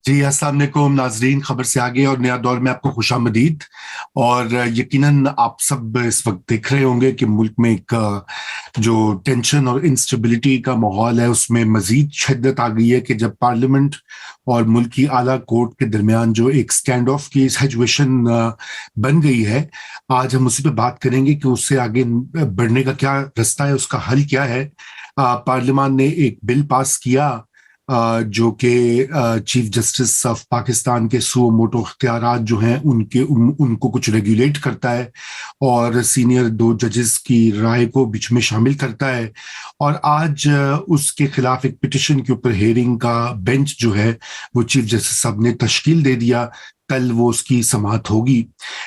जी, अस्सलाम वालेकुम नाजरीन। खबर से आगे और नया दौर में आपको खुशामदीद। और यकीनन आप सब इस वक्त देख रहे होंगे कि मुल्क में एक जो टेंशन और इंस्टेबिलिटी का माहौल है उसमें मजीद शिद्दत आ गई है कि जब पार्लियामेंट और मुल्क की आला कोर्ट के दरमियान जो एक स्टैंड ऑफ की सिचुएशन बन गई है, आज हम उसी पे बात करेंगे कि उससे आगे बढ़ने का क्या रास्ता है, उसका हल क्या है। पार्लियामान ने एक बिल पास किया जो कि चीफ जस्टिस ऑफ पाकिस्तान के सुओ मोटो इख्तियारात जो हैं उनको कुछ रेगुलेट करता है और सीनियर 2 जजेस की राय को बीच में शामिल करता है। और आज उसके खिलाफ एक पिटिशन के ऊपर हेयरिंग का बेंच जो है वो चीफ जस्टिस साहब ने तश्कील दे दिया। कल वो उसकी समाअत होगी।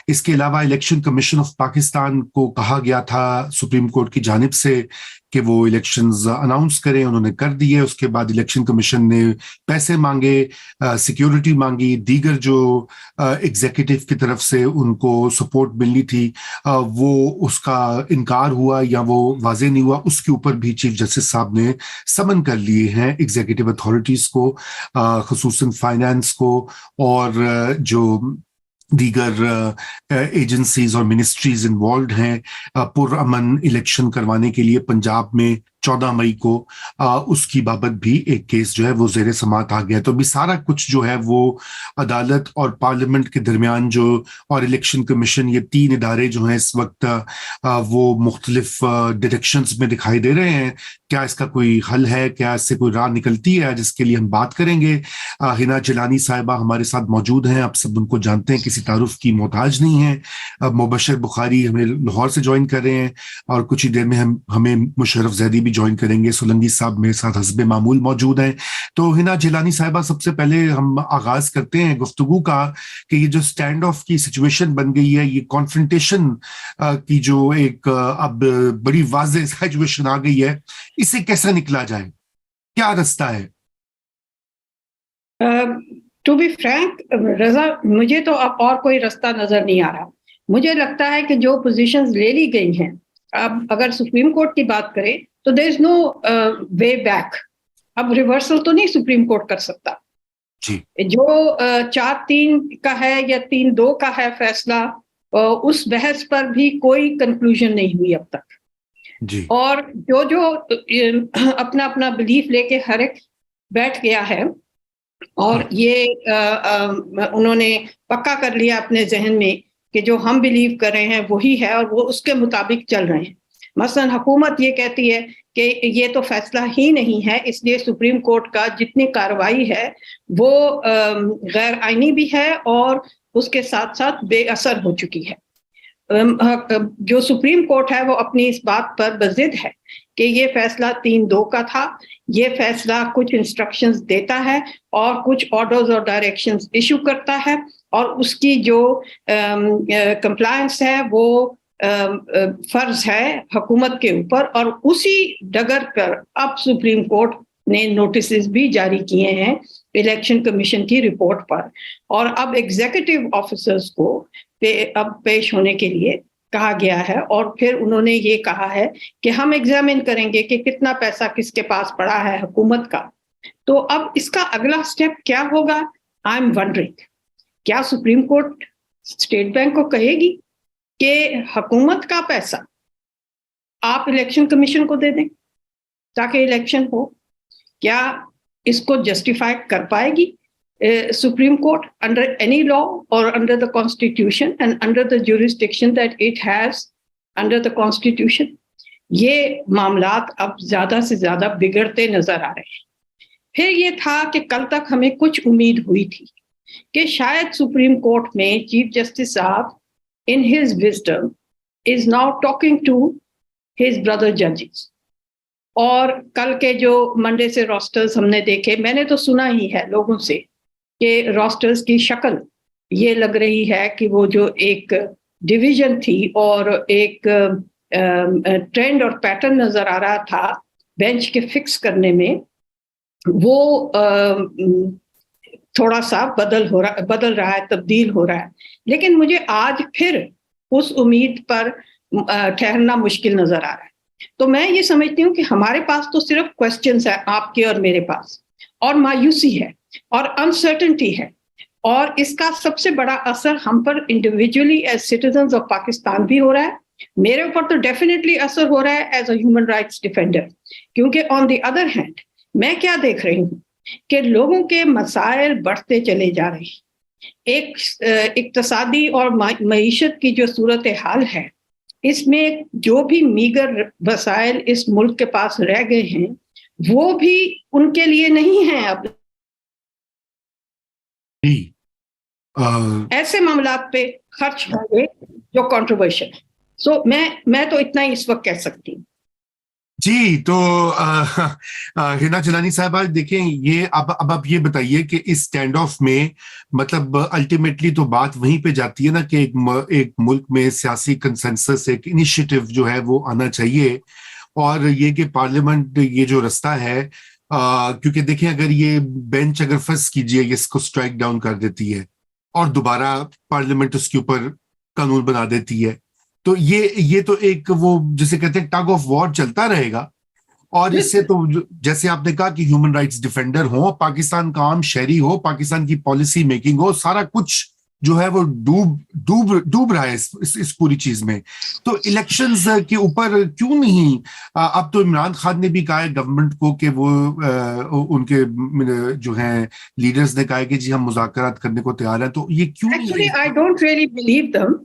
इसके अलावा इलेक्शन कमीशन ऑफ पाकिस्तान को कहा गया था सुप्रीम कोर्ट की जानिब से कि वो इलेक्शंस अनाउंस करें, उन्होंने कर दिए। उसके बाद इलेक्शन कमीशन ने पैसे मांगे, सिक्योरिटी मांगी, दीगर जो एग्जीक्यूटिव की तरफ से उनको सपोर्ट मिलनी थी वो उसका इनकार हुआ या वो वाजे नहीं हुआ। उसके ऊपर भी चीफ जस्टिस साहब ने समन कर लिए हैं एग्जीक्यूटिव अथॉरिटीज को, खुसूसन फाइनेंस को और जो दीगर एजेंसीज और मिनिस्ट्रीज इन्वॉल्व हैं पुरअमन इलेक्शन करवाने के लिए पंजाब में 14 मई को उसकी बाबत भी एक केस जो है वो जेर समाअत आ गया। तो अभी सारा कुछ जो है वो अदालत और पार्लियामेंट के दरमियान जो और इलेक्शन कमीशन, ये 3 इदारे जो हैं इस वक्त वो मुख्तलिफ डायरेक्शंस में दिखाई दे रहे हैं। क्या इसका कोई हल है, क्या इससे कोई राह निकलती है, जिसके लिए हम बात करेंगे। हिना जिलानी साहिबा हमारे साथ मौजूद हैं, आप सब उनको जानते हैं, किसी तारुफ की मोहताज नहीं है। मुबशर बुखारी हमें लाहौर से ज्वाइन कर रहे हैं और कुछ ही देर में हमें मुशर्रफ जैदी भी ज्वाइन करेंगे। सोलंकी साहब मेरे साथ हस्बे मामूल मौजूद हैं। तो हिना जिलानी साहिबा, सबसे पहले हम आगाज करते हैं गुफ्तगू का कि ये जो स्टैंड ऑफ की सिचुएशन बन गई है, ये कॉन्फ्रंटेशन की जो एक अब बड़ी वाज़ेह सिचुएशन आ गई है, इससे कैसे निकला जाए, क्या रास्ता है? टू बी फ्रैंक रजा, मुझे तो अब और कोई रास्ता नजर नहीं आ रहा। मुझे लगता है कि जो पोजीशंस ले ली गई हैं, अब अगर सुप्रीम कोर्ट की बात करें तो there is no way back. अब रिवर्सल तो नहीं सुप्रीम कोर्ट कर सकता जी। जो 4-3 का है या 3-2 का है फैसला, उस बहस पर भी कोई कंक्लूजन नहीं हुई अब तक जी। और जो जो अपना अपना बिलीफ लेके हर एक बैठ गया है और ये उन्होंने पक्का कर लिया अपने जहन में कि जो हम बिलीव कर रहे हैं वही है और वो उसके मुताबिक चल रहे हैं। मसलन हुकूमत ये कहती है कि ये तो फैसला ही नहीं है, इसलिए सुप्रीम कोर्ट का जितनी कार्रवाई है वो गैर आईनी भी है और उसके साथ साथ बेअसर हो चुकी है। जो सुप्रीम कोर्ट है वो अपनी इस बात पर बजिद है कि ये फैसला 3-2 का था। ये फैसला कुछ इंस्ट्रक्शंस देता है और कुछ ऑर्डर्स और डायरेक्शंस इशू करता है और उसकी जो कंप्लायंस है वो फर्ज है हुकूमत के ऊपर। और उसी डगर पर अब सुप्रीम कोर्ट ने नोटिस भी जारी किए हैं इलेक्शन कमीशन की रिपोर्ट पर और अब एग्जीक्यूटिव ऑफिसर्स को अब पेश होने के लिए कहा गया है और फिर उन्होंने ये कहा है कि हम एग्जामिन करेंगे कि कितना पैसा किसके पास पड़ा है हुकूमत का। तो अब इसका अगला स्टेप क्या होगा? आई एम वंडरिंग, क्या सुप्रीम कोर्ट स्टेट बैंक को कहेगी कि हुकूमत का पैसा आप इलेक्शन कमीशन को दे दें ताकि इलेक्शन हो? क्या इसको जस्टिफाई कर पाएगी Supreme Court under any law or under the Constitution and under the jurisdiction that it has under the Constitution? ये मामलात अब ज्यादा से ज्यादा बिगड़ते नजर आ रहे हैं। फिर ये था कि कल तक हमें कुछ उम्मीद हुई थी कि शायद सुप्रीम कोर्ट में चीफ जस्टिस साहब in his wisdom is now talking to his brother judges। और कल के जो मंडे से रोस्टर्स हमने देखे, मैंने तो सुना ही है लोगों से कि रोस्टर्स की शक्ल ये लग रही है कि वो जो एक डिवीजन थी और एक ट्रेंड और पैटर्न नजर आ रहा था बेंच के फिक्स करने में, वो थोड़ा सा बदल रहा है, तब्दील हो रहा है। लेकिन मुझे आज फिर उस उम्मीद पर ठहरना मुश्किल नजर आ रहा है। तो मैं ये समझती हूँ कि हमारे पास तो सिर्फ क्वेश्चंस है, आपके और मेरे पास, और मायूसी है और अनसर्टेनिटी है, और इसका सबसे बड़ा असर हम पर individually as citizens of Pakistan भी हो रहा है। मेरे ऊपर तो डेफिनेटली असर हो रहा है as a human rights defender, क्योंकि ऑन द अदर हैंड मैं क्या देख रही हूँ कि लोगों के मसाइल बढ़ते चले जा रहे हैं। एक इक्तसादी और मईशत की जो सूरत हाल है, इसमें जो भी मीगर वसाइल इस मुल्क के पास रह गए हैं वो भी उनके लिए नहीं है अब। ऐसे मामलात पे खर्च होंगे जो कंट्रोवर्शियल है। सो मैं तो इतना ही इस वक्त कह सकती हूँ। जी, तो हिना जलानी साहब, देखें, ये अब आप ये बताइए कि इस स्टैंड ऑफ में मतलब अल्टीमेटली तो बात वहीं पे जाती है ना कि एक मुल्क में सियासी कंसेंसस, एक इनिशिएटिव जो है वो आना चाहिए, और ये कि पार्लियामेंट ये जो रास्ता है, क्योंकि देखें, अगर ये बेंच अगर फर्ज कीजिए इसको स्ट्राइक डाउन कर देती है और दोबारा पार्लियामेंट उसके ऊपर कानून बना देती है, तो ये तो एक वो जिसे कहते हैं टग ऑफ वॉर चलता रहेगा। और इससे तो जैसे आपने कहा कि ह्यूमन राइट्स डिफेंडर हो, पाकिस्तान का आम शहरी हो, पाकिस्तान की पॉलिसी मेकिंग हो, सारा कुछ जो है वो डूब रहा है इस पूरी चीज में। तो इलेक्शंस के ऊपर क्यों नहीं, अब तो इमरान खान ने भी कहा है गवर्नमेंट को कि वो उनके जो हैं लीडर्स ने कहा है कि जी हम मुज़ाकरात करने को तैयार हैं, तो ये क्यों नहीं? Actually I don't really believe them,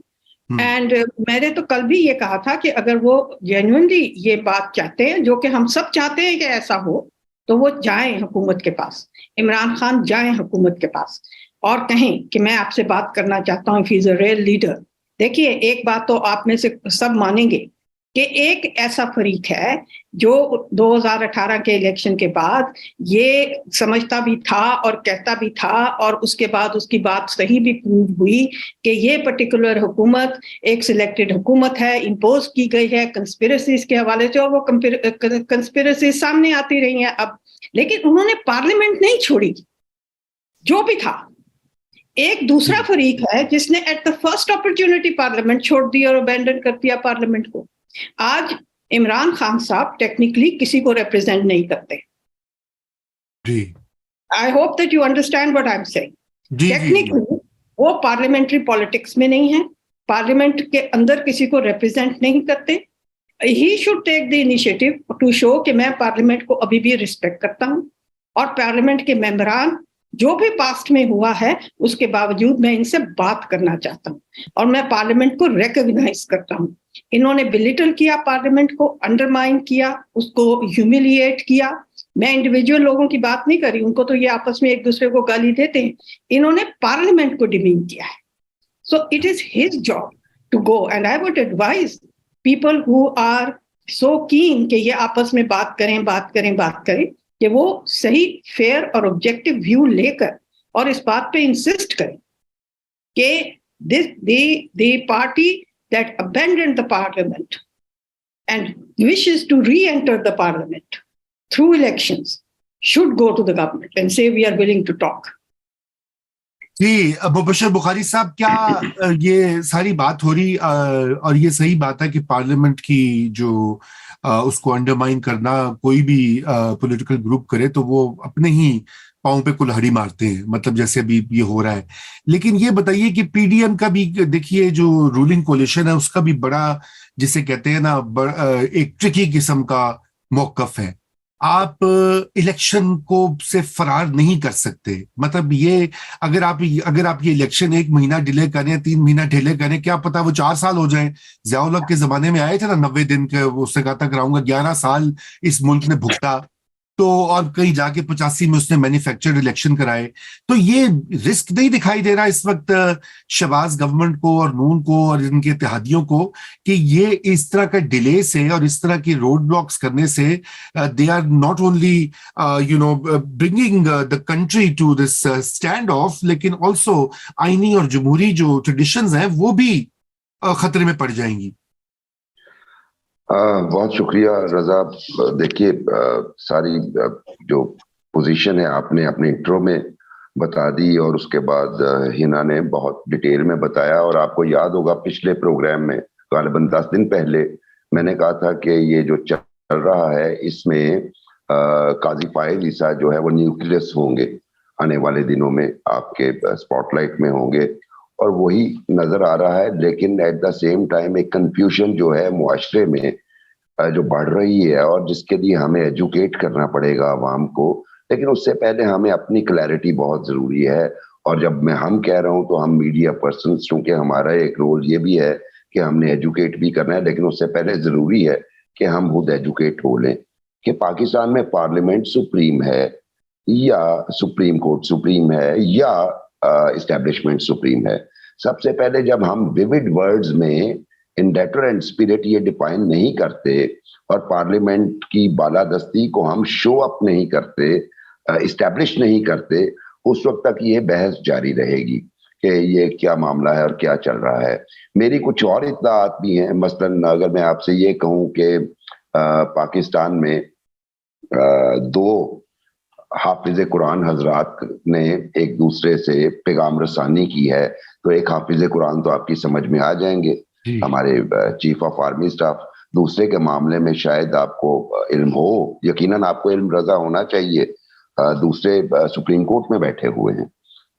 and मैंने तो कल भी ये कहा था कि अगर वो जेन्युइनली ये बात चाहते हैं, जो कि हम सब चाहते हैं कि ऐसा हो, तो वो जाएं हुकूमत के पास, इमरान खान जाएं हुकूमत के पास और कहें कि मैं आपसे बात करना चाहता हूं, if he is a real leader. देखिए, एक बात तो आप में से सब मानेंगे कि एक ऐसा फरीक है जो 2018 के इलेक्शन के बाद ये समझता भी था और कहता भी था, और उसके बाद उसकी बात सही भी प्रूव हुई कि ये पर्टिकुलर हुकूमत एक सिलेक्टेड हुकूमत है, इम्पोज की गई है कंस्पिरेसीज के हवाले से, और वो कंस्पिरेसी सामने आती रही हैं अब। लेकिन उन्होंने पार्लियामेंट नहीं छोड़ी, जो भी था। एक दूसरा फरीक है जिसने at the first opportunity parliament छोड़ दी और अबैंडन कर दिया पार्लियामेंट को। आज इमरान खान साहब टेक्निकली किसी को रिप्रेजेंट नहीं करते। I hope that you understand what I am saying. Technically वो पार्लियामेंट्री पॉलिटिक्स में नहीं है, पार्लियामेंट के अंदर किसी को रिप्रेजेंट नहीं करते। He should take the initiative to show कि मैं पार्लियामेंट को अभी भी रिस्पेक्ट करता हूं, और पार्लियामेंट के मेंबरान जो भी पास्ट में हुआ है उसके बावजूद मैं इनसे बात करना चाहता हूं, और मैं पार्लियामेंट को रिकॉग्नाइज करता हूं। इन्होंने बिलिटल किया पार्लियामेंट को, अंडरमाइन किया, उसको ह्यूमिलिएट किया। मैं इंडिविजुअल लोगों की बात नहीं कर रही, उनको तो ये आपस में एक दूसरे को गाली देते हैं, इन्होंने पार्लियामेंट को डिमीन किया है। So it is his job to go, and I would advise people who are so keen कि ये आपस में बात करें कि वो सही, फेयर और ऑब्जेक्टिव व्यू लेकर और इस बात पे इंसिस्ट करें कि the party that abandoned the parliament and wishes to re-enter the parliament through elections should go to the government and say we are willing to talk. जी, मुबशर बुखारी साहब, क्या ये सारी बात हो रही और ये सही बात है कि पार्लियामेंट की जो उसको अंडरमाइन करना कोई भी पॉलिटिकल ग्रुप करे तो वो अपने ही पांव पे कुल्हाड़ी मारते हैं, मतलब जैसे अभी ये हो रहा है। लेकिन ये बताइए कि पीडीएम का भी देखिए, जो रूलिंग कोलिशन है उसका भी बड़ा, जिसे कहते हैं ना, एक ट्रिकी किस्म का मौकफ है। आप इलेक्शन को से फरार नहीं कर सकते, मतलब ये अगर आप ये इलेक्शन 1 महीना डिले करें, 3 महीना डिले करें, क्या पता वो 4 साल हो जाएं। ज़ियाउल हक के जमाने में आए थे ना 90 दिन के, उससे कहा था कराऊंगा, 11 साल इस मुल्क ने भुगता, तो और कहीं जाके 85 में उसने मैन्युफैक्चर्ड इलेक्शन कराए। तो ये रिस्क नहीं दिखाई दे रहा इस वक्त शहबाज गवर्नमेंट को और नून को और इनके इत्तेहादियों को कि ये इस तरह का डिले से और इस तरह की रोड ब्लॉक्स करने से they are not only bringing the country to this stand off, लेकिन ऑल्सो आईनी और जमहूरी जो ट्रेडिशंस हैं वो भी खतरे में पड़ जाएंगी। बहुत शुक्रिया रजा। देखिए, सारी जो पोजीशन है आपने अपने इंट्रो में बता दी, और उसके बाद हिना ने बहुत डिटेल में बताया। और आपको याद होगा पिछले प्रोग्राम में गालिबन 10 दिन पहले मैंने कहा था कि ये जो चल रहा है इसमें काजी फाइज ईसा जो है वो न्यूक्लियस होंगे, आने वाले दिनों में आपके स्पॉटलाइट में होंगे और वही नजर आ रहा है। लेकिन एट द सेम टाइम एक कंफ्यूजन जो है मुआशरे में जो बढ़ रही है और जिसके लिए हमें एजुकेट करना पड़ेगा आवाम को, लेकिन उससे पहले हमें अपनी क्लैरिटी बहुत जरूरी है। और जब मैं हम कह रहा हूं तो हम मीडिया पर्सन, क्योंकि हमारा एक रोल ये भी है कि हमने एजुकेट भी करना है, लेकिन उससे पहले जरूरी है कि हम खुद एजुकेट हो लें कि पाकिस्तान में पार्लियामेंट सुप्रीम है या सुप्रीम कोर्ट सुप्रीम है या इस्टेब्लिशमेंट सुप्रीम है। सबसे पहले जब हम विविड वर्ड्स में इन लेटर एंड स्पिरिट ये डिफाइन नहीं करते और पार्लियामेंट की बालादस्ती को हम शो अप नहीं करते, इस्टेब्लिश नहीं करते, उस वक्त तक ये बहस जारी रहेगी कि ये क्या मामला है और क्या चल रहा है। मेरी कुछ और इत्तलात भी हैं। मसलन अगर मैं आपसे ये कहूं कि पाकिस्तान में दो हाफिज कुरान हजरात ने एक दूसरे से पैगाम रसानी की है, तो एक हाफिज कुरान तो आपकी समझ में आ जाएंगे, हमारे चीफ ऑफ आर्मी स्टाफ। दूसरे के मामले में शायद आपको इल्म हो, यकीनन आपको इल्म रजा होना चाहिए, दूसरे सुप्रीम कोर्ट में बैठे हुए हैं।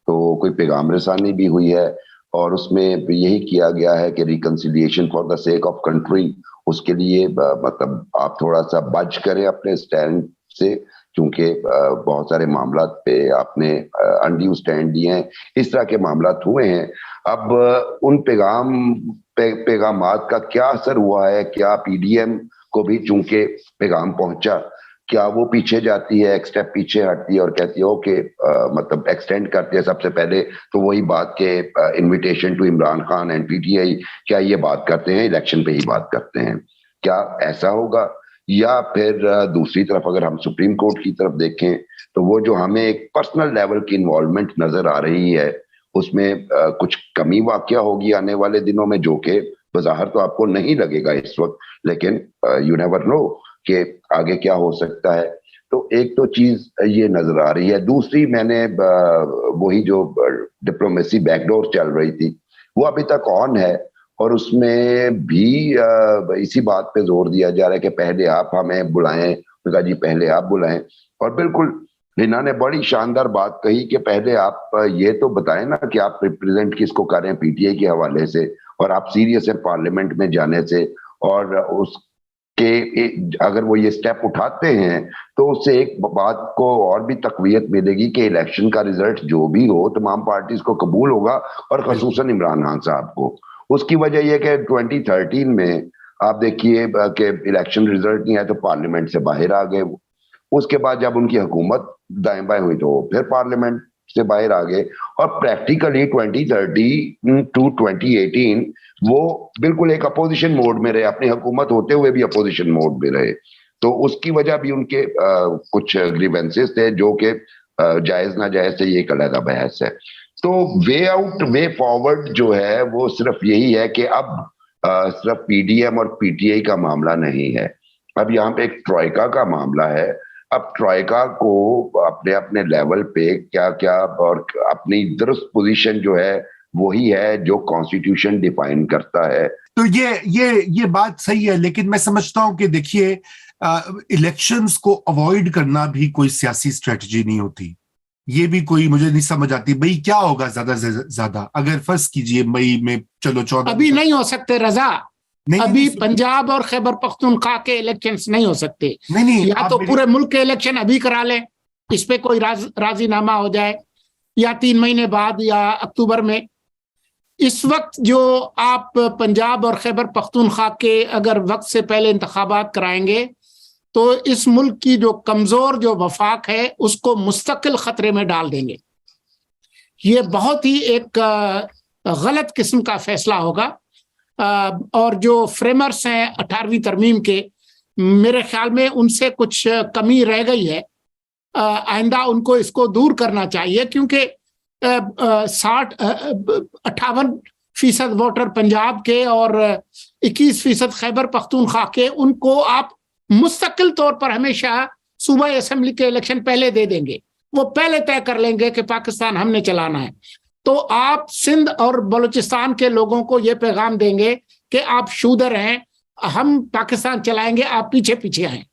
तो कोई पैगाम रसानी भी हुई है और उसमें यही किया गया है कि reconciliation for the sake of country, उसके लिए मतलब आप थोड़ा सा बच करें अपने स्टैंड से, क्योंकि बहुत सारे मामला पे आपने अनड्यू स्टैंड दिए हैं, इस तरह के मामला हुए हैं। अब उन पैगामात का क्या असर हुआ है? क्या पीडीएम को भी चूंकि पैगाम पहुंचा, क्या वो पीछे जाती है, एक स्टेप पीछे हटती है और कहती है ओके, मतलब एक्सटेंड करती है? सबसे पहले तो वही बात के invitation to Imran Khan and PTI, क्या ये बात करते हैं इलेक्शन पे ही बात करते हैं? क्या ऐसा होगा? या फिर दूसरी तरफ अगर हम सुप्रीम कोर्ट की तरफ देखें तो वो जो हमें एक पर्सनल लेवल की इन्वॉल्वमेंट नजर आ रही है, उसमें कुछ कमी वाकया होगी आने वाले दिनों में, जो कि बज़ाहिर तो आपको नहीं लगेगा इस वक्त, लेकिन यू नेवर नो कि आगे क्या हो सकता है। तो एक तो चीज ये नजर आ रही है। दूसरी, मैंने वही जो डिप्लोमेसी बैकडोर चल रही थी वो अभी तक ऑन है और उसमें भी इसी बात पे जोर दिया जा रहा है कि पहले आप हमें बुलाएं। उनका जी पहले आप बुलाएं, और बिल्कुल हिना ने बड़ी शानदार बात कही कि पहले आप ये तो बताएं ना कि आप रिप्रेजेंट किसको कर रहे हैं पीटीआई के हवाले से, और आप सीरियस है पार्लियामेंट में जाने से, और उसके अगर वो ये स्टेप उठाते हैं तो उससे एक बात को और भी तकवीयत मिलेगी कि इलेक्शन का रिजल्ट जो भी हो तमाम पार्टीज को कबूल होगा, और खसूसन इमरान खान साहब को। उसकी वजह यह कि 2013 में आप देखिए कि इलेक्शन रिजल्ट नहीं आया तो पार्लियामेंट से बाहर आ गए। उसके बाद जब उनकी हुकूमत दाएं बाएं हुई तो फिर पार्लियामेंट से बाहर आ गए, और प्रैक्टिकली 2013 टू 2018 वो बिल्कुल एक अपोजिशन मोड में रहे, अपनी हुकूमत होते हुए भी अपोजिशन मोड में रहे। तो उसकी वजह भी उनके कुछ ग्रीवेंसेस थे जो कि जायज ना जायज से ये एक अलग बहस है। तो वे आउट वे फॉरवर्ड जो है वो सिर्फ यही है कि अब सिर्फ पीडीएम और पीटीआई का मामला नहीं है, अब यहाँ पे एक ट्रॉयका का मामला है। अब ट्रॉयका को अपने अपने लेवल पे क्या क्या और अपनी दुरुस्त पोजीशन जो है वही है जो कॉन्स्टिट्यूशन डिफाइन करता है। तो ये बात सही है, लेकिन मैं समझता हूं कि देखिए इलेक्शंस को अवॉइड करना भी कोई सियासी स्ट्रेटजी नहीं होती। ये भी कोई मुझे नहीं समझ आती। भाई क्या होगा ज्यादा से ज्यादा, अगर फर्स्ट कीजिए मई में, चलो 14 अभी नहीं हो सकते रजा, नहीं, अभी नहीं, पंजाब और खैबर पख्तूनख्वा के इलेक्शंस नहीं हो सकते। नहीं, या तो पूरे मुल्क के इलेक्शन अभी करा लें, इस पे कोई राजीनामा हो जाए, या 3 महीने बाद या अक्टूबर में। इस वक्त जो आप पंजाब और खैबर पख्तूनख्वा के अगर वक्त से पहले इंतखाबात कराएंगे तो इस मुल्क की जो कमजोर जो वफाक है उसको मुस्तकिल खतरे में डाल देंगे। ये बहुत ही एक गलत किस्म का फैसला होगा, और जो फ्रेमर्स हैं 18वीं तरमीम के, मेरे ख्याल में उनसे कुछ कमी रह गई है। आइंदा उनको इसको दूर करना चाहिए, क्योंकि 58% वोटर पंजाब के और 21% खैबर पख्तूनख्वा के, उनको आप मुस्तकिल तौर पर हमेशा सूबाई असेंबली के इलेक्शन पहले दे देंगे। वो पहले तय कर लेंगे कि पाकिस्तान हमने चलाना है। तो आप सिंध और बलूचिस्तान के लोगों को ये पैगाम देंगे कि आप शूदर हैं, हम पाकिस्तान चलाएंगे, आप पीछे पीछे हैं।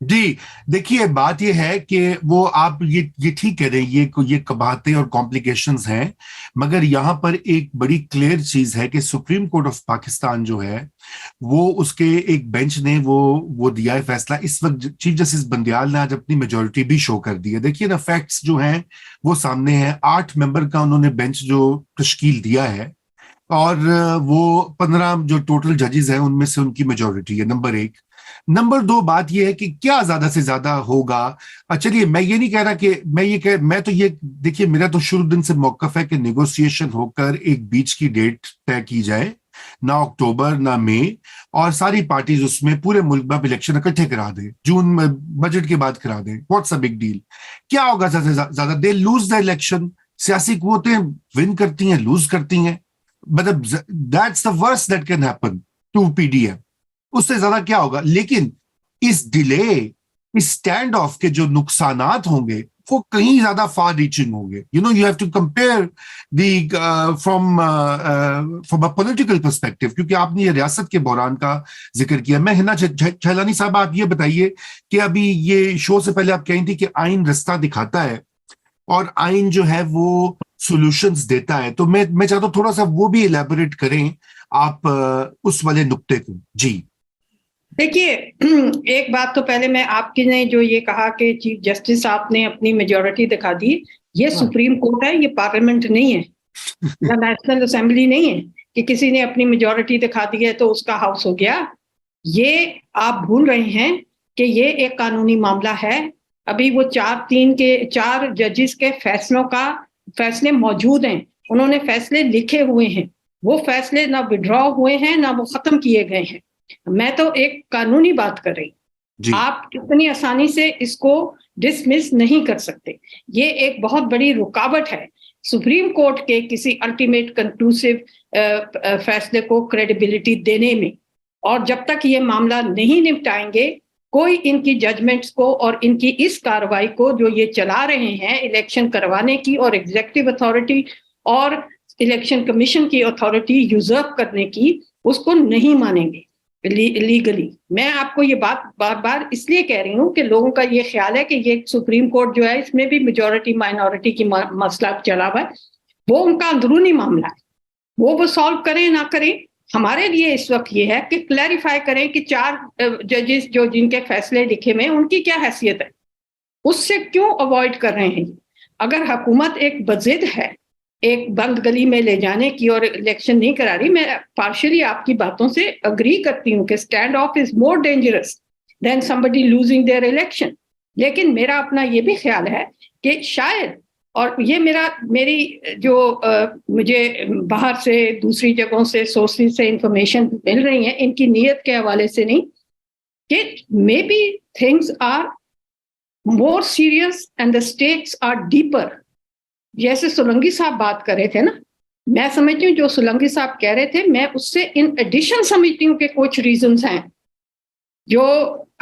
जी, देखिए बात ये है कि वो आप ये ठीक कह रहे हैं, ये बातें और कॉम्प्लिकेशंस हैं, मगर यहाँ पर एक बड़ी क्लियर चीज है कि सुप्रीम कोर्ट ऑफ पाकिस्तान जो है वो उसके एक बेंच ने वो दिया है फैसला। इस वक्त चीफ जस्टिस बंदियाल ने आज अपनी मेजोरिटी भी शो कर दी है। देखिए ना, फैक्ट्स जो हैं वो सामने हैं। 8 मेंबर का उन्होंने बेंच जो तश्कील दिया है, और वो 15 जो टोटल जजेस हैं उनमें से उनकी मेजोरिटी है, नंबर एक। नंबर दो, बात यह है कि क्या ज्यादा से ज्यादा होगा। चलिए, मैं ये नहीं कह रहा कि मैं तो ये, देखिए मेरा तो शुरू दिन से मौकफ है कि नेगोशिएशन होकर एक बीच की डेट तय की जाए, ना अक्टूबर ना मई, और सारी पार्टीज उसमें पूरे मुल्क में इलेक्शन इकट्ठे करा दें, जून में बजट के बाद करा दें। What's a big deal? क्या होगा ज्यादा से ज्यादा? They lose the election. सियासी कुव्वतें विन करती हैं, लूज करती हैं, मतलब that's the worst that can happen to PDM. उससे ज्यादा क्या होगा? लेकिन इस डिले, इस स्टैंड ऑफ के जो नुकसानात होंगे वो कहीं ज्यादा फार रीचिंग होंगे। You have to compare the from a political perspective, क्योंकि आपने ये रियासत के बहरान का जिक्र किया। मैं हिना छैलानी साहब, आप ये बताइए कि अभी ये शो से पहले आप कही थी कि आइन रास्ता दिखाता है और आइन जो है वो सॉल्यूशंस देता है, तो मैं चाहता हूं थोड़ा सा वो भी इलेबोरेट करें आप उस वाले नुक्ते को। जी देखिए, एक बात तो पहले मैं आपकी ने जो ये कहा कि चीफ जस्टिस साहब ने अपनी मेजोरिटी दिखा दी, ये सुप्रीम कोर्ट है, ये पार्लियामेंट नहीं है, या नेशनल असेंबली नहीं है कि किसी ने अपनी मेजोरिटी दिखा दी है तो उसका हाउस हो गया। ये आप भूल रहे हैं कि ये एक कानूनी मामला है। अभी वो 4 जजेस के फैसले मौजूद हैं, उन्होंने फैसले लिखे हुए हैं, वो फैसले ना विड्रॉ हुए हैं ना वो खत्म किए गए हैं। मैं तो एक कानूनी बात कर रही, आप इतनी आसानी से इसको डिसमिस नहीं कर सकते। ये एक बहुत बड़ी रुकावट है सुप्रीम कोर्ट के किसी अल्टीमेट कंक्लूसिव फैसले को क्रेडिबिलिटी देने में। और जब तक ये मामला नहीं निपटाएंगे, कोई इनकी जजमेंट्स को और इनकी इस कार्रवाई को जो ये चला रहे हैं इलेक्शन करवाने की, और एग्जीक्यूटिव अथॉरिटी और इलेक्शन कमीशन की अथॉरिटी यूजर्व करने की, उसको नहीं मानेंगे लीगली। मैं आपको ये बात बार बार इसलिए कह रही हूँ कि लोगों का ये ख्याल है कि ये सुप्रीम कोर्ट जो है इसमें भी मेजॉरिटी माइनॉरिटी की मसला चला हुआ है, वो उनका अंदरूनी मामला है, वो सॉल्व करें ना करें। हमारे लिए इस वक्त ये है कि क्लैरिफाई करें कि 4 जजेस जो जिनके फैसले लिखे में उनकी क्या हैसियत है, उससे क्यों अवॉइड कर रहे हैं। अगर हुकूमत एक बजिद है एक बंद गली में ले जाने की और इलेक्शन नहीं करा रही, मैं पार्शियली आपकी बातों से अग्री करती हूँ कि stand of is more dangerous than somebody losing their election. लेकिन मेरा अपना ये भी ख्याल है कि शायद, और ये मेरी जो मुझे बाहर से दूसरी जगहों से सोर्सेज से इंफॉर्मेशन मिल रही है, इनकी नीयत के हवाले से नहीं, कि may be things are more serious and the stakes are deeper. जैसे सोलंकी साहब बात कर रहे थे ना, मैं समझती हूँ जो सोलंकी साहब कह रहे थे, मैं उससे इन एडिशन समझती हूँ कि कुछ रीजंस हैं जो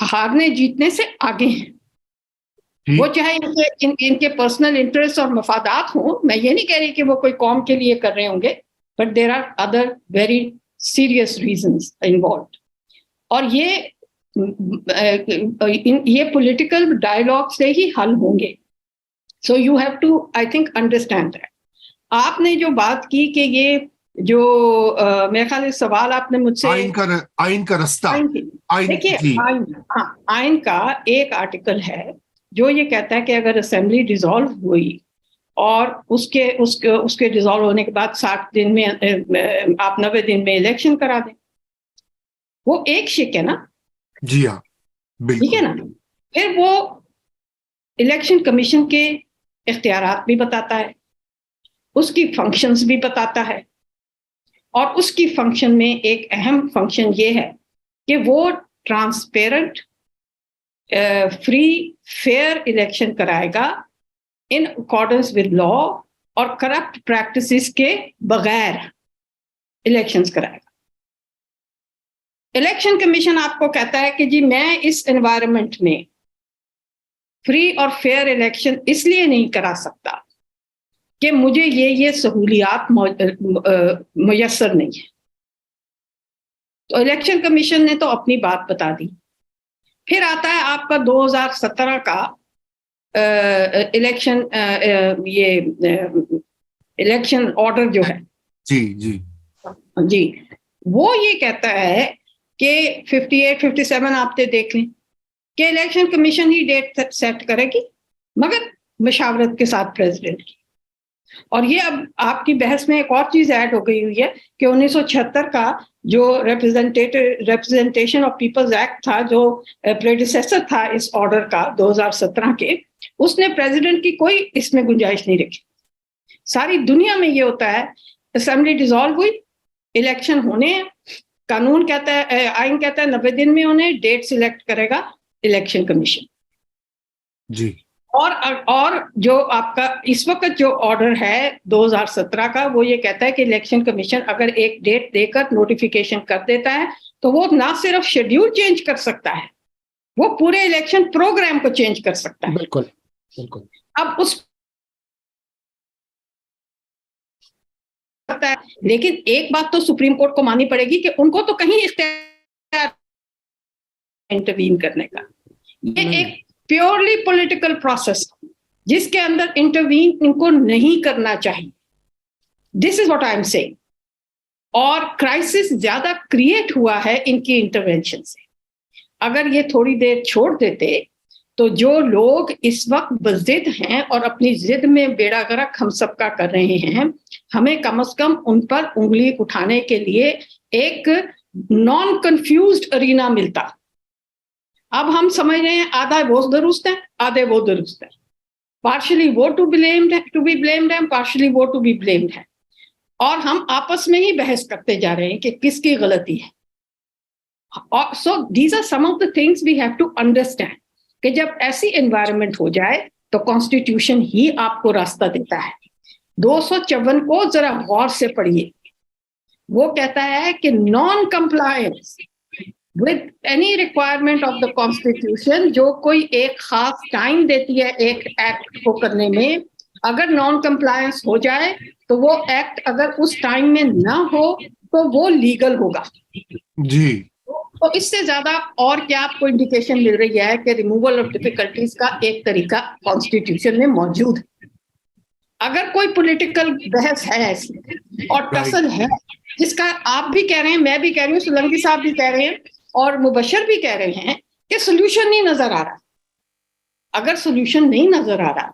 हारने जीतने से आगे हैं। वो चाहे इनके पर्सनल इंटरेस्ट और मफादात हों, मैं ये नहीं कह रही कि वो कोई कौम के लिए कर रहे होंगे, but there are other very serious reasons involved. और ये पॉलिटिकल डायलॉग से ही हल होंगे। So you have to, I think, understand that. आपने जो बात की कि ये जो मेरे ख्याल सवाल आपने मुझसे आइन का रास्ता, देखिए आइन का एक आर्टिकल है जो ये कहता है कि अगर असेंबली डिसॉल्व हुई और उसके डिसॉल्व होने के बाद 60 दिन में आप 90 दिन में इलेक्शन करा दें, वो एक शिक है ना। जी हाँ, बिल्कुल ठीक है ना। फिर वो इलेक्शन कमीशन के इख्तियारात भी बताता है, उसकी फंक्शंस भी बताता है, और उसकी फंक्शन में एक अहम फंक्शन ये है कि वो ट्रांसपेरेंट फ्री फेयर इलेक्शन कराएगा इन अकॉर्डेंस विद लॉ, और करप्ट प्रैक्टिसेस के बगैर इलेक्शंस कराएगा। इलेक्शन कमीशन आपको कहता है कि जी मैं इस एनवायरनमेंट में फ्री और फेयर इलेक्शन इसलिए नहीं करा सकता कि मुझे ये सहूलियात मुयस्सर नहीं है। तो इलेक्शन कमीशन ने तो अपनी बात बता दी। फिर आता है आपका 2017 का इलेक्शन, ये इलेक्शन ऑर्डर जो है, जी जी जी, वो ये कहता है कि 58, 57 आप देख लें कि इलेक्शन कमीशन ही डेट सेट करेगी, मगर मशावरत के साथ प्रेसिडेंट की। और ये अब आपकी बहस में एक और चीज ऐड हो गई हुई है कि 1976 का जो रिप्रेजेंटेशन ऑफ पीपल्स एक्ट था, जो प्रेडिसेसर था इस ऑर्डर का 2017 के, उसने प्रेसिडेंट की कोई इसमें गुंजाइश नहीं रखी। सारी दुनिया में ये होता है, असेंबली डिसॉल्व हुई, इलेक्शन होने हैं, कानून कहता है, आइन कहता है 90 दिन में उन्हें डेट सिलेक्ट करेगा इलेक्शन कमीशन। जी। और जो आपका इस वक्त जो ऑर्डर है 2017 का, वो ये कहता है कि इलेक्शन कमीशन अगर एक डेट देकर नोटिफिकेशन कर देता है तो वो ना सिर्फ शेड्यूल चेंज कर सकता है, वो पूरे इलेक्शन प्रोग्राम को चेंज कर सकता है। बिल्कुल बिल्कुल। अब उस है, लेकिन एक बात तो सुप्रीम कोर्ट को माननी पड़ेगी कि उनको तो कहीं इख्तियार इंटरवीन करने का, ये एक प्योरली पॉलिटिकल प्रोसेस जिसके अंदर इंटरवीन इनको नहीं करना चाहिए। This is what I am saying. और क्राइसिस ज्यादा क्रिएट हुआ है इनकी इंटरवेंशन से। अगर ये थोड़ी देर छोड़ देते तो जो लोग इस वक्त बजिद हैं और अपनी जिद में बेड़ा गर्क हम सबका कर रहे हैं, हमें कम से कम उन पर उंगली उठाने के लिए एक नॉन कंफ्यूज्ड अरीना मिलता। अब हम समझ रहे हैं आधा वो दुरुस्त है, आधे वो दुरुस्त है, पार्शली वो टू बी ब्लेम्ड है, पार्शली वो टू बी ब्लेम्ड है, और हम आपस में ही बहस करते जा रहे हैं कि किसकी गलती है। So these are some of the things we have to understand कि जब ऐसी एनवायरनमेंट हो जाए तो कॉन्स्टिट्यूशन ही आपको रास्ता देता है। 254 को जरा गौर से पढ़िए। वो कहता है कि non compliance with any requirement of the constitution, जो कोई एक खास टाइम देती है एक एक्ट को करने में, अगर नॉन कंप्लायंस हो जाए तो वो एक्ट अगर उस टाइम में ना हो तो वो लीगल होगा। जी। तो इससे ज्यादा और क्या आपको इंडिकेशन मिल रही है कि रिमूवल ऑफ डिफिकल्टीज का एक तरीका कॉन्स्टिट्यूशन में मौजूद है। अगर कोई पॉलिटिकल बहस है ऐसी और टसल है जिसका आप भी कह रहे हैं, मैं भी कह रही हूँ, सोलंकी साहब भी कह रहे हैं और मुबशर भी कह रहे हैं कि सोल्यूशन नहीं नजर आ रहा, अगर सोल्यूशन नहीं नजर आ रहा,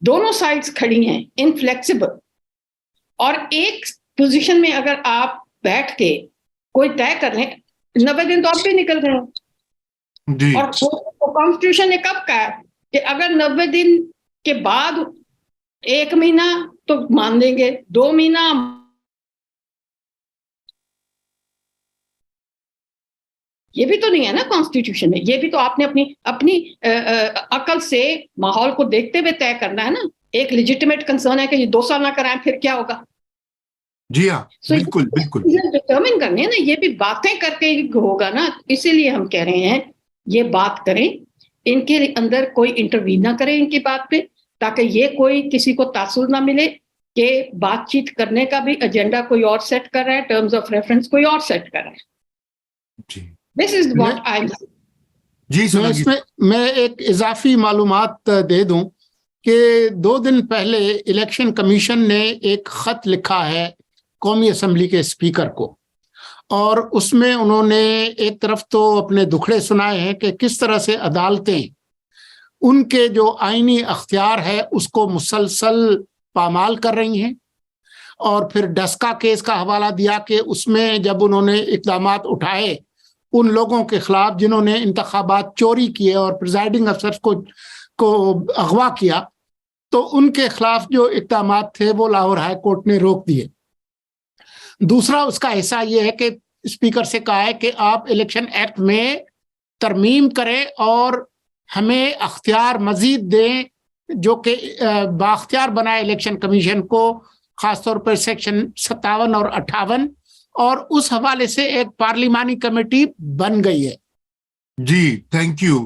दोनों साइड्स खड़ी हैं इनफ्लेक्सिबल, और एक पोजीशन में अगर आप बैठ के कोई तय कर लें, 90 दिन तो अब भी निकल गए हैं। और कॉन्स्टिट्यूशन ने कब कहा कि अगर 90 दिन के बाद 1 महीना तो मान लेंगे, 2 महीना, ये भी तो नहीं है ना कॉन्स्टिट्यूशन में। ये भी तो आपने अपनी अकल से माहौल को देखते हुए तय करना है ना। एक लेजिटिमेट कंसर्न है कि ये 2 साल ना कराएं फिर क्या होगा। जी हाँ, बिल्कुल बिल्कुल डिटर्मिन करने ना, ये भी बातें करके होगा ना। इसीलिए हम कह रहे हैं ये बात करें, इनके अंदर कोई इंटरवीन ना करे इनकी बात पे, ताकि ये कोई किसी को तासुर ना मिले कि बातचीत करने का भी एजेंडा कोई और सेट कर रहा है, टर्म्स ऑफ रेफरेंस कोई और सेट कर रहा है। जी। दिस इज व्हाट आई जी। इसमें मैं एक इजाफी मालूमात दे दूं कि 2 दिन पहले इलेक्शन कमीशन ने एक खत लिखा है कौमी असम्बली के स्पीकर को, और उसमें उन्होंने एक तरफ तो अपने दुखड़े सुनाए हैं कि किस तरह से अदालतें उनके जो आईनी अख्तियार है उसको मुसलसल पामाल कर रही हैं, और फिर डस्का केस का हवाला दिया कि उसमें जब उन्होंने इक़दामात उठाए उन लोगों के खिलाफ जिन्होंने इंतखाबात चोरी किए और प्रिजाइडिंग अफसर को अगवा किया, तो उनके खिलाफ जो इक़दामात थे वो लाहौर हाई कोर्ट ने रोक दिए। दूसरा उसका हिस्सा ये है कि स्पीकर से कहा है कि आप इलेक्शन एक्ट में तरमीम करें और हमें अख्तियार मजीद दें, जो कि बाख्तियार बनाए इलेक्शन कमीशन को, खासतौर पर सेक्शन 57 और 58, और उस हवाले से एक पार्लिमानी कमेटी बन गई है। जी, थैंक यू।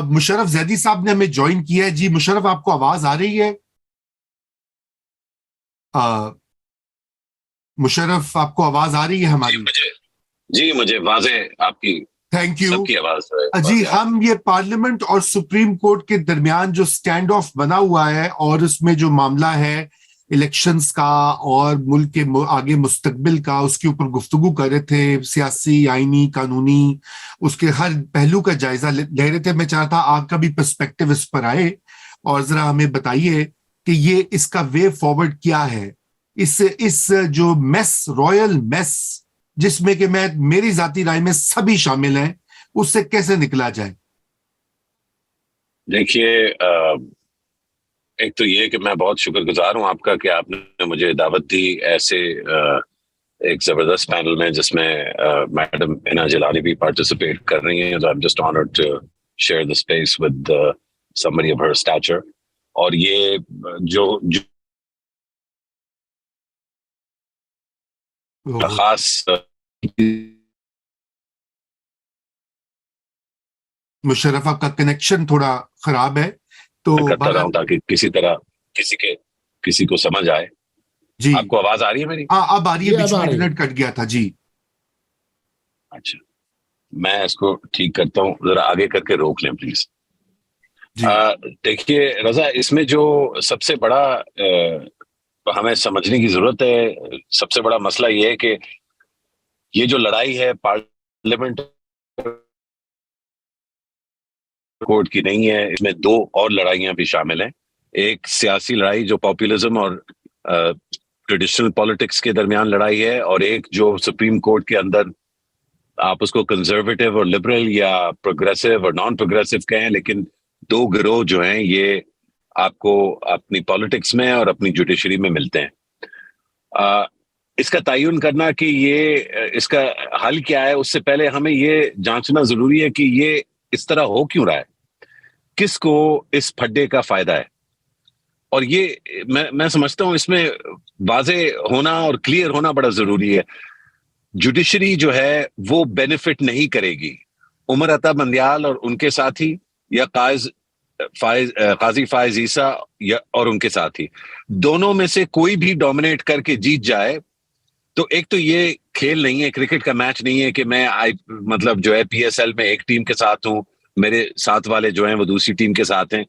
मुशर्रफ जैदी साहब ने हमें ज्वाइन किया है। जी मुशर्रफ, आपको आवाज आ रही है? मुशर्रफ, आपको आवाज आ रही है हमारी? मुझे वाज़े आपकी थैंक यू। सबकी आवाज जी, हम ये पार्लियामेंट और सुप्रीम कोर्ट के दरमियान जो स्टैंड ऑफ बना हुआ है और उसमें जो मामला है इलेक्शंस का और मुल्क के आगे मुस्तकबिल का, उसके ऊपर गुफ्तगू कर रहे थे, सियासी, आईनी, कानूनी, उसके हर पहलू का जायजा ले रहे थे। मैं चाहता आपका भी पर्सपेक्टिव इस पर आए और जरा हमें बताइए कि ये इसका वे फॉरवर्ड क्या है, इस जो मेस, रॉयल मेस, जिसमें कि मैं मेरी जाती राय में सभी शामिल हैं, उससे कैसे निकला जाए? देखिए, एक तो ये कि मैं बहुत शुक्रगुजार हूं आपका कि आपने मुझे दावत दी ऐसे एक जबरदस्त पैनल में जिसमें मैडम हिना जिलानी भी पार्टिसिपेट कर रही हैं। I am just honoured to share the space with somebody of her stature. और ये जो खास मुशर्रफ, आपका कनेक्शन थोड़ा खराब है, तो करता रहा हूं ताकि किसी तरह किसी को समझ आए। जी, आपको आवाज आ रही है मेरी? हाँ, अब आ रही है, बीच में इंटरनेट कट गया था। जी, अच्छा, मैं इसको ठीक करता हूँ, जरा आगे करके रोक लें प्लीज। देखिए रजा, इसमें जो सबसे बड़ा हमें समझने की जरूरत है, सबसे बड़ा मसला ये है कि ये जो लड़ाई है पार्लियामेंट कोर्ट की नहीं है, इसमें दो और लड़ाइयां भी शामिल हैं। एक सियासी लड़ाई जो पॉपुलिज्म और ट्रेडिशनल पॉलिटिक्स के दरमियान लड़ाई है, और एक जो सुप्रीम कोर्ट के अंदर, आप उसको कंजर्वेटिव और लिबरल या प्रोग्रेसिव और नॉन प्रोग्रेसिव कहें, लेकिन दो गिरोह जो हैं ये आपको अपनी पॉलिटिक्स में और अपनी जुडिशरी में मिलते हैं। इसका तयन करना कि ये इसका हल क्या है, उससे पहले हमें ये जांचना जरूरी है कि ये इस तरह हो क्यों रहा है, किसको इस फड्डे का फायदा है। और ये मैं समझता हूं इसमें वाजे होना और क्लियर होना बड़ा जरूरी है। जुडिशरी जो है वो बेनिफिट नहीं करेगी उमर अता बंदियाल और उनके साथी, या काजी फायज ईसा और उनके साथी, दोनों में से कोई भी डोमिनेट करके जीत जाए तो एक तो ये खेल नहीं है, क्रिकेट का मैच नहीं है कि मैं मतलब जो है PSL में एक टीम के साथ हूं, मेरे साथ वाले जो हैं वो दूसरी टीम के साथ हैं,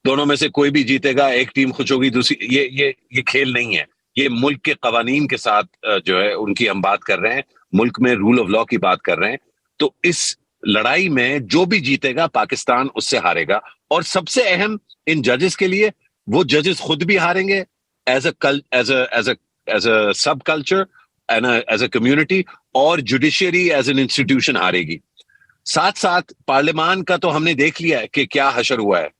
दोनों में से कोई भी जीतेगा, एक टीम खुश होगी, दूसरी, ये खेल नहीं है। ये मुल्क के कवानीन के साथ जो है उनकी हम बात कर रहे हैं, मुल्क में रूल ऑफ लॉ की बात कर रहे हैं। तो इस लड़ाई में जो भी जीतेगा पाकिस्तान उससे हारेगा। और सबसे अहम इन जजेस के लिए, वो जजेस खुद भी हारेंगे as a sub culture and as a community, और जुडिशरी एज एन इंस्टीट्यूशन हारेगी। साथ साथ पार्लियामान का तो हमने देख लिया है कि क्या हशर हुआ है।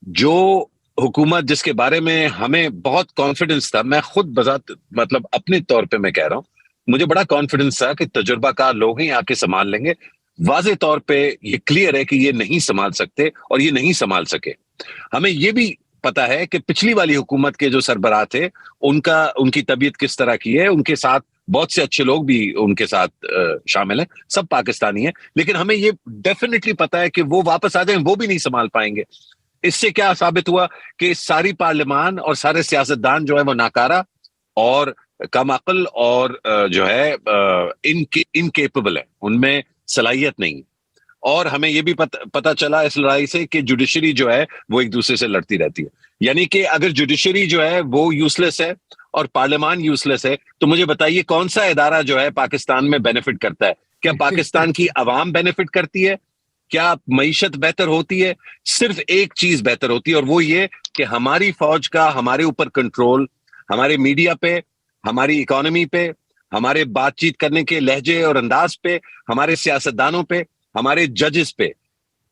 जो हुकूमत जिसके बारे में हमें बहुत कॉन्फिडेंस था, मैं खुद बजात मतलब अपने तौर पे मैं कह रहा हूं, मुझे बड़ा कॉन्फिडेंस था कि तजुर्बाकार लोग ही आके संभाल लेंगे, वाजे तौर पे ये क्लियर है कि ये नहीं संभाल सकते और ये नहीं संभाल सके। हमें ये भी पता है कि पिछली वाली हुकूमत के जो सरबराह थे उनकी तबीयत किस तरह की है, उनके साथ बहुत से अच्छे लोग भी उनके साथ शामिल हैं, सब पाकिस्तानी हैं, लेकिन हमें ये डेफिनेटली पता है कि वो वापस आ जाएं वो भी नहीं संभाल पाएंगे। इससे क्या साबित हुआ कि सारी पार्लियामान और सारे सियासतदान जो है वो नाकारा और कम अक्ल और जो है इनकेपेबल है, उनमें सलाहियत नहीं। और हमें यह भी पता चला इस लड़ाई से कि जुडिशरी जो है वो एक दूसरे से लड़ती रहती है। यानी कि अगर जुडिशरी जो है वो यूजलेस है और पार्लियामान यूजलेस है, तो मुझे बताइए कौन सा इदारा जो है पाकिस्तान में बेनिफिट करता है? क्या पाकिस्तान की अवाम बेनिफिट करती है? क्या मईशत बेहतर होती है? सिर्फ एक चीज बेहतर होती है, और वो ये कि हमारी फौज का हमारे ऊपर कंट्रोल, हमारे मीडिया पे, हमारी इकोनॉमी पे, हमारे बातचीत करने के लहजे और अंदाज पे, हमारे सियासतदानों पे, हमारे जजेस पे,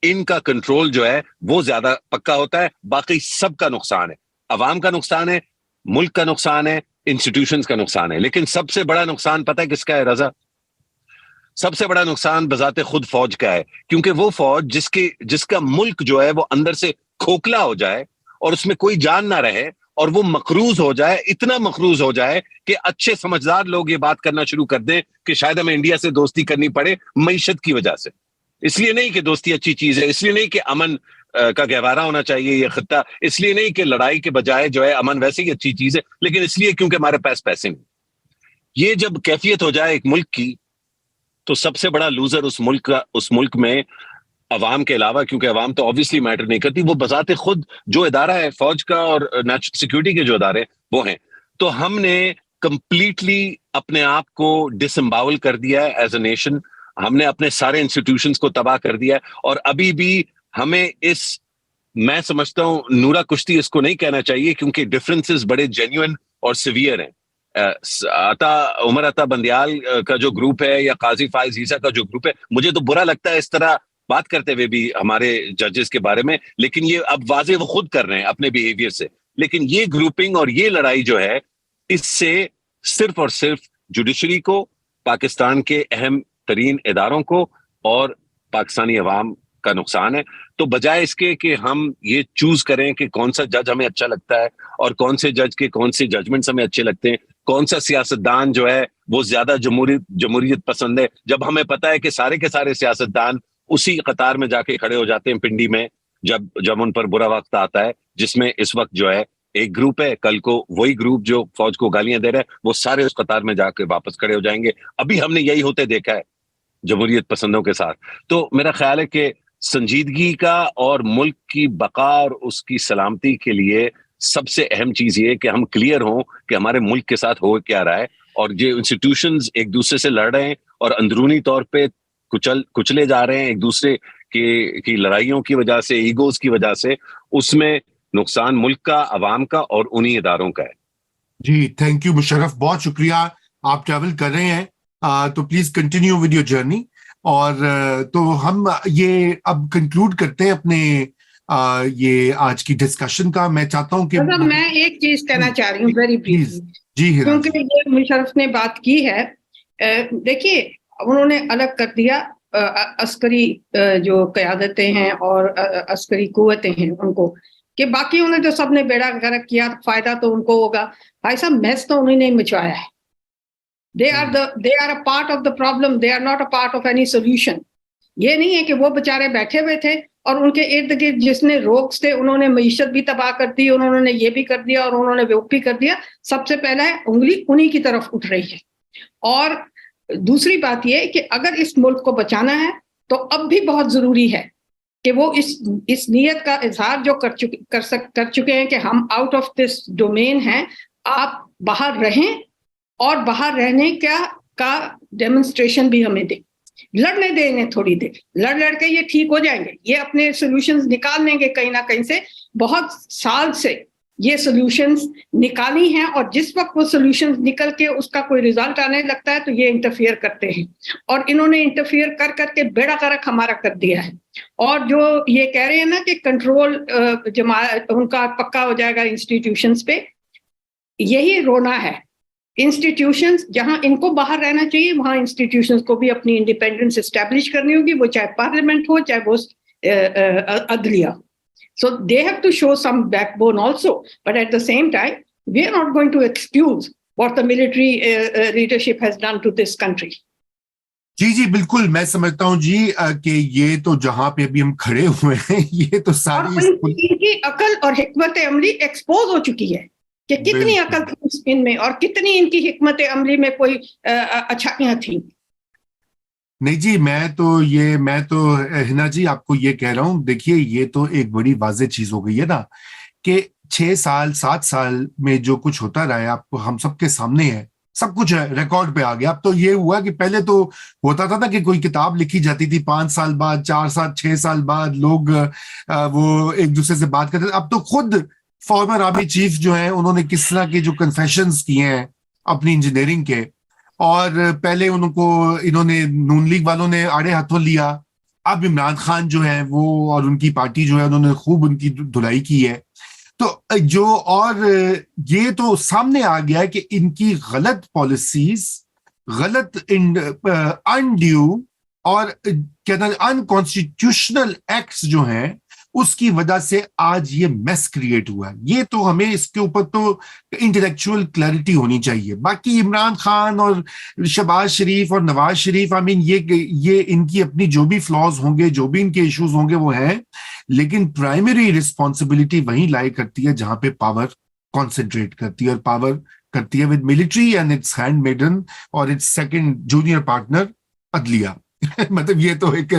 इनका कंट्रोल जो है वो ज्यादा पक्का होता है। बाकी सबका नुकसान है, अवाम का नुकसान है, मुल्क का नुकसान है, इंस्टीट्यूशंस का नुकसान है। लेकिन सबसे बड़ा नुकसान पता है किसका है रजा? सबसे बड़ा नुकसान बजाते खुद फौज का है, क्योंकि वो फौज जिसका मुल्क जो है वो अंदर से खोखला हो जाए और उसमें कोई जान ना रहे और वो मकरूज हो जाए, इतना मकरूज हो जाए कि अच्छे समझदार लोग ये बात करना शुरू कर दें कि शायद हमें इंडिया से दोस्ती करनी पड़े मईशत की वजह से। इसलिए नहीं कि दोस्ती अच्छी चीज है, इसलिए नहीं कि अमन का गहवारा होना चाहिए ये खित्ता, इसलिए नहीं कि लड़ाई के बजाय जो है अमन वैसे ही अच्छी चीज है, लेकिन इसलिए क्योंकि हमारे पास पैसे नहीं। ये जब कैफियत हो जाए एक मुल्क की, तो सबसे बड़ा लूजर उस मुल्क में अवाम के अलावा, क्योंकि अवाम तो ऑब्वियसली मैटर नहीं करती, वो बजाते खुद जो इदारा है फौज का और नेशनल सिक्योरिटी के जो इदारे वो हैं। तो हमने कंप्लीटली अपने आप को डिसएम्बाउल कर दिया है एज अ नेशन। हमने अपने सारे इंस्टीट्यूशंस को तबाह कर दिया है, और अभी भी हमें मैं समझता हूं नूरा कुश्ती इसको नहीं कहना चाहिए, क्योंकि डिफरेंसेस बड़े जेन्युइन और सिवियर हैं। उमर अता बंदियाल का जो ग्रुप है या काजी फाइज ईसा का जो ग्रुप है, मुझे तो बुरा लगता है इस तरह बात करते हुए भी हमारे जजेस के बारे में, लेकिन ये अब वाजे वो खुद कर रहे हैं अपने बिहेवियर से। लेकिन ये ग्रुपिंग और ये लड़ाई जो है, इससे सिर्फ और सिर्फ जुडिशरी को, पाकिस्तान के अहम तरीन इदारों को और पाकिस्तानी अवाम का नुकसान है। तो बजाय इसके कि हम ये चूज करें कि कौन सा जज हमें अच्छा लगता है और कौन से जज के कौन से जजमेंट्स हमें अच्छे लगते हैं, कौन सा सियासतदान जो है वो ज्यादा जमहूरियत पसंद है, जब हमें पता है कि सारे के सारे सियासतदान उसी कतार में जाके खड़े हो जाते हैं पिंडी में जब उन पर बुरा वक्त आता है, जिसमें इस वक्त जो है एक ग्रुप है, कल को वही ग्रुप जो फौज को गालियां दे रहा है वो सारे उस कतार में जाके वापस खड़े हो जाएंगे। अभी हमने यही होते देखा है जमहूरियत पसंदों के साथ। तो मेरा ख्याल है कि संजीदगी का और मुल्क की बका और उसकी सलामती के लिए सबसे अहम चीज ये कि हम क्लियर हों कि हमारे मुल्क के साथ हो क्या रहा है, और जो इंस्टीट्यूशंस एक दूसरे से लड़ रहे हैं और अंदरूनी तौर पे कुचले जा रहे हैं एक दूसरे की लड़ाइयों की वजह से, ईगोज की वजह से, उसमें नुकसान मुल्क का, अवाम का और उन्हीं इदारों का है। जी, थैंक यू मुशर्रफ, बहुत शुक्रिया। आप ट्रैवल कर रहे हैं तो please continue with your journey. और तो हम ये अब कंक्लूड करते हैं अपने ये आज की डिस्कशन का। मैं चाहता हूं कि मैं एक चीज कहना चाह रही हूँ वेरी ब्रीफली, जी, क्योंकि ये मुशर्रफ ने बात की है। देखिए, उन्होंने अलग कर दिया अस्करी जो क़यादतें हैं और अस्करी कुव्वतें हैं उनको, कि बाकियों ने जो सबने बेड़ा गर्क किया फायदा तो उनको होगा। भाई साहब, मैस तो उन्होंने मचवाया है। they are a part of the problem, they are not a part of any solution। ये नहीं है कि वो बेचारे बैठे हुए थे और उनके इर्द गिर्द जिसने रोक्स थे उन्होंने मईशत भी तबाह कर दी, उन्होंने ये भी कर दिया और उन्होंने वो भी कर दिया। सबसे पहला है उंगली उन्हीं की तरफ उठ रही है। और दूसरी बात ये कि अगर इस मुल्क को बचाना है तो अब भी बहुत जरूरी है कि वो इस नीयत का इजहार जो कर चुके हैं कि हम आउट ऑफ दिस डोमेन हैं, आप बाहर रहें और बाहर रहने का डेमोन्स्ट्रेशन भी हमें दे। लड़ने दें इन्हें थोड़ी देर, लड़ के ये ठीक हो जाएंगे, ये अपने सॉल्यूशंस निकाल लेंगे कहीं ना कहीं से। बहुत साल से ये सॉल्यूशंस निकाली हैं और जिस वक्त वो सॉल्यूशंस निकल के उसका कोई रिजल्ट आने लगता है तो ये इंटरफियर करते हैं, और इन्होंने इंटरफियर कर करके बेड़ा गर्क हमारा कर दिया है। और जो ये कह रहे हैं ना कि कंट्रोल उनका पक्का हो जाएगा इंस्टीट्यूशंस पे, यही रोना है। इंस्टीट्यूशंस जहां इनको बाहर रहना चाहिए वहां इंस्टीट्यूशंस को भी अपनी इंडिपेंडेंस एस्टैब्लिश करनी होगी, वो चाहे पार्लियामेंट हो चाहे वो अदलिया। So they have to show some backbone also, but at the same time, we are not going to excuse what the military leadership has done to this country. जी बिल्कुल, मैं समझता हूँ जी कि ये तो जहां पे अभी हम खड़े हुए हैं ये तो सारी इनकी अकल और हिकमत अमली एक्सपोज हो चुकी है कि कितनी अकल थी इनमें और कितनी इनकी हिकमत अमली में कोई अच्छाइयां थी। नहीं जी, मैं तो हिना जी आपको ये कह रहा हूं, देखिए ये तो एक बड़ी वाज़ेह चीज हो गई है ना कि 6 साल 7 साल में जो कुछ होता रहा है आपको हम सबके सामने है, सब कुछ है, रिकॉर्ड पे आ गया। अब तो ये हुआ कि पहले तो होता था ना कि कोई किताब लिखी जाती थी 5 साल बाद, 4 साल 6 साल बाद लोग वो एक दूसरे से बात करते थे। अब तो खुद फॉर्मर आर्मी चीफ जो है उन्होंने किस तरह के जो कन्फेशंस किए हैं अपनी इंजीनियरिंग के, और पहले इन्होंने नून लीग वालों ने आड़े हाथों लिया, अब इमरान खान जो है वो और उनकी पार्टी जो है उन्होंने खूब उनकी धुलाई की है। तो जो और ये तो सामने आ गया है कि इनकी गलत पॉलिसीज, गलत अनड्यू और कहना अनकॉन्स्टिट्यूशनल एक्ट्स जो हैं उसकी वजह से आज ये मेस क्रिएट हुआ है। ये तो हमें इसके ऊपर तो इंटेलेक्चुअल क्लैरिटी होनी चाहिए। बाकी इमरान खान और शहबाज शरीफ और नवाज शरीफ, आई मीन ये इनकी अपनी जो भी फ्लॉज होंगे, जो भी इनके इश्यूज होंगे वो हैं, लेकिन प्राइमरी रिस्पॉन्सिबिलिटी वहीं लाई करती है जहां पे पावर कॉन्सेंट्रेट करती है, और पावर करती है with military and it's handmaiden और इट्स सेकंड जूनियर पार्टनर अदलिया मतलब ये तो एक,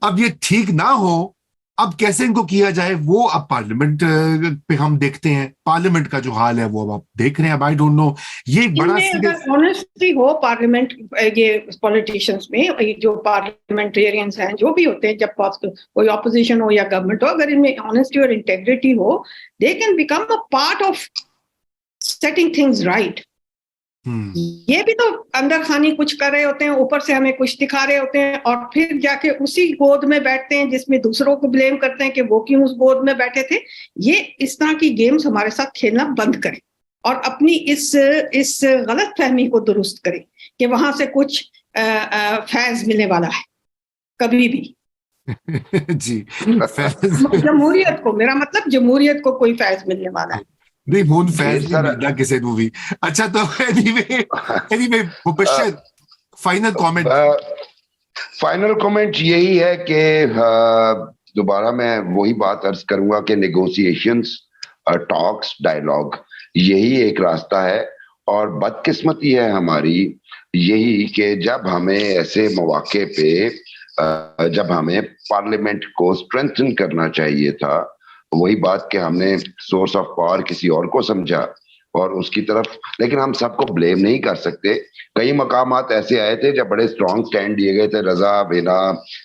अब ये ठीक ना हो, अब कैसे इनको किया जाए वो अब पार्लियामेंट पे हम देखते हैं, पार्लियामेंट का जो हाल है वो अब आप देख रहे हैं। अब आई डोंट नो, ये एक बड़ा इनमें अगर ऑनेस्टी हो पार्लियामेंट, ये पॉलिटिशियंस में, ये जो पार्लियामेंटेरियंस हैं जो भी होते हैं, जब कोई ऑपोजिशन हो या गवर्नमेंट हो, अगर इनमें ऑनेस्टी और इंटेग्रिटी हो, they can become a part of setting things right. ये भी तो अंदर खानी कुछ कर रहे होते हैं, ऊपर से हमें कुछ दिखा रहे होते हैं, और फिर जाके उसी गोद में बैठते हैं जिसमें दूसरों को ब्लेम करते हैं कि वो क्यों उस गोद में बैठे थे। ये इस तरह की गेम्स हमारे साथ खेलना बंद करें और अपनी इस गलत फहमी को दुरुस्त करें कि वहां से कुछ फैज मिलने वाला है कभी भी। जी जमहूरियत को, मेरा मतलब जमहूरियत को कोई फैज मिलने वाला है नहीं, मून फैज नहीं मिलता किसी मूवी। अच्छा, तो anyway Mubashshir, final comment. Final comment यही है कि दोबारा मैं वही बात अर्ज करूंगा कि नेगोशिएशंस, टॉक्स, डायलॉग, यही एक रास्ता है। और बदकिस्मती है हमारी यही कि जब हमें ऐसे मौके पे जब हमें पार्लियामेंट को स्ट्रेंथन करना चाहिए था, वही बात कि हमने सोर्स ऑफ पावर किसी और को समझा और उसकी तरफ, लेकिन हम सबको ब्लेम नहीं कर सकते। कई मकामात ऐसे आए थे जब बड़े स्ट्रॉन्ग स्टैंड दिए गए थे। रजा, बेना,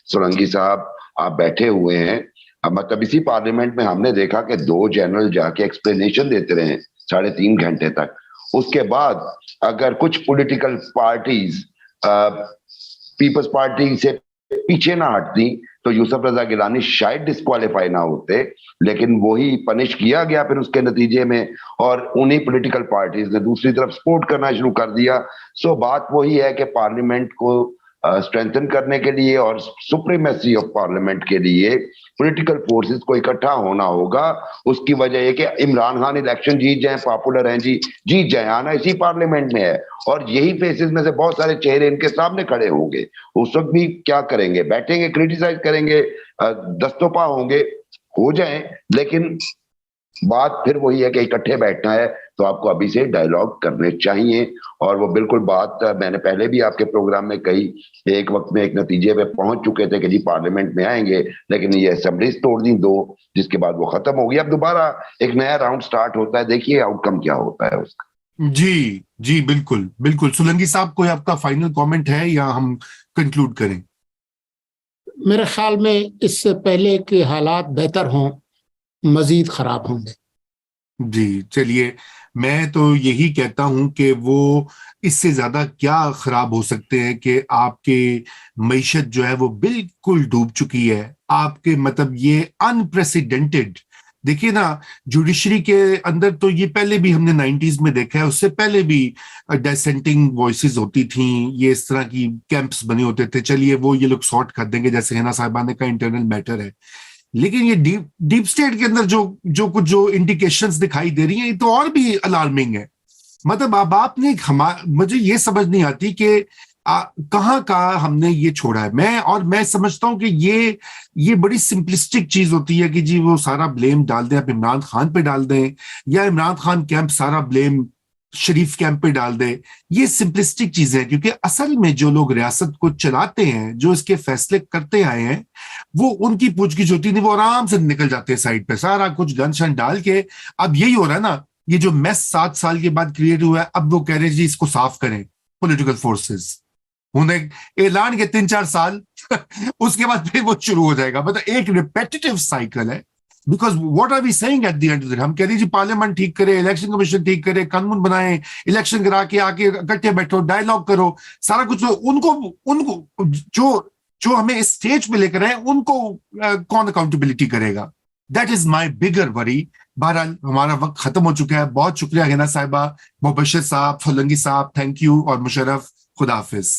सोलंकी साहब, आप बैठे हुए हैं। अब मतलब इसी पार्लियामेंट में हमने देखा कि 2 जनरल जाके एक्सप्लेनेशन देते रहे 3.5 घंटे तक। उसके बाद अगर कुछ पॉलिटिकल पार्टीज पीपल्स पार्टी से पीछे ना हटती तो यूसुफ रजा गिलानी शायद डिस्क्वालीफाई ना होते, लेकिन वही पनिश किया गया फिर उसके नतीजे में, और उन्हीं पॉलिटिकल पार्टीज ने दूसरी तरफ सपोर्ट करना शुरू कर दिया। सो बात वही है कि पार्लियामेंट को स्ट्रेंथन करने के लिए और सुप्रीमेसी ऑफ पार्लियामेंट के लिए पॉलिटिकल फोर्सेस को इकट्ठा होना होगा। उसकी वजह है कि इमरान खान इलेक्शन जीत जाए, पॉपुलर हैं जी, जीत जाए, आना इसी पार्लियामेंट में है, और यही फेसेस में से बहुत सारे चेहरे इनके सामने खड़े होंगे। उस वक्त भी क्या करेंगे? बैठेंगे, क्रिटिसाइज करेंगे, दस्तोपा होंगे, हो जाए। लेकिन बात फिर वही है कि इकट्ठे बैठना है तो आपको अभी से डायलॉग करने चाहिए। और वो बिल्कुल बात मैंने पहले भी आपके प्रोग्राम में कही, एक वक्त में एक नतीजे पे पहुंच चुके थे कि जी पार्लियामेंट में आएंगे, लेकिन ये असेंबलीज तोड़ दी 2, जिसके बाद वो खत्म हो गई। अब दोबारा एक नया राउंड स्टार्ट होता है, देखिए आउटकम क्या होता है उसका। जी जी, बिल्कुल बिल्कुल। सोलंकी साहब, कोई आपका फाइनल कमेंट है या हम कंक्लूड करें? मेरे ख्याल में इससे पहले के हालात बेहतर हों, मजीद खराब होंगे। जी, चलिए, मैं तो यही कहता हूं कि वो इससे ज्यादा क्या खराब हो सकते हैं कि आपके मईशत जो है वो बिल्कुल डूब चुकी है। आपके मतलब ये अनप्रेसिडेंटेड, देखिए ना, जुडिशरी के अंदर तो ये पहले भी हमने 90s में देखा है, उससे पहले भी डिसेंटिंग वॉइसेस होती थी, ये इस तरह की कैंप्स बने होते थे। चलिए वो ये लोग सॉर्ट कर देंगे, जैसे हिना साहिबा ने कहा इंटरनल मैटर है, लेकिन ये डीप स्टेट के अंदर जो इंडिकेशंस दिखाई दे रही हैं, ये तो और भी अलार्मिंग है। मतलब अब आपने मुझे ये समझ नहीं आती कि कहाँ का हमने ये छोड़ा है। मैं समझता हूं कि ये बड़ी सिंपलिस्टिक चीज होती है कि जी वो सारा ब्लेम डाल दें, आप इमरान खान पे डाल दें, या इमरान खान कैंप सारा ब्लेम शरीफ कैंप पे डाल दे। ये सिंपलिस्टिक चीजें हैं, क्योंकि असल में जो लोग रियासत को चलाते हैं, जो इसके फैसले करते आए हैं, वो उनकी पूछगिछ होती नहीं, वो आराम से निकल जाते हैं साइड पे, सारा कुछ गन शन डाल के। अब यही हो रहा है ना, ये जो मेस 7 साल के बाद क्रिएट हुआ है, अब वो कह रहे हैं जी इसको साफ करें पॉलिटिकल फोर्सेस। उन्हें ऐलान के 3-4 साल उसके बाद फिर वो शुरू हो जाएगा। मतलब एक रिपेटिटिव साइकिल है। Because what are we saying at the end of the day? हम कह रहे जी पार्लियामेंट ठीक करे, इलेक्शन कमीशन ठीक करे, कानून बनाए, इलेक्शन करा के आके इकट्ठे बैठो, डायलॉग करो, सारा कुछ। उनको जो हमें इस स्टेज पे लेकर आए, उनको कौन अकाउंटेबिलिटी करेगा? That is my bigger worry. बहरहाल हमारा वक्त खत्म हो चुका है। बहुत शुक्रिया हिना साहिबा, मुबश्शिर साहब, सोलंकी साहब, थैंक यू, और मुशर्रफ, खुदा हाफिज।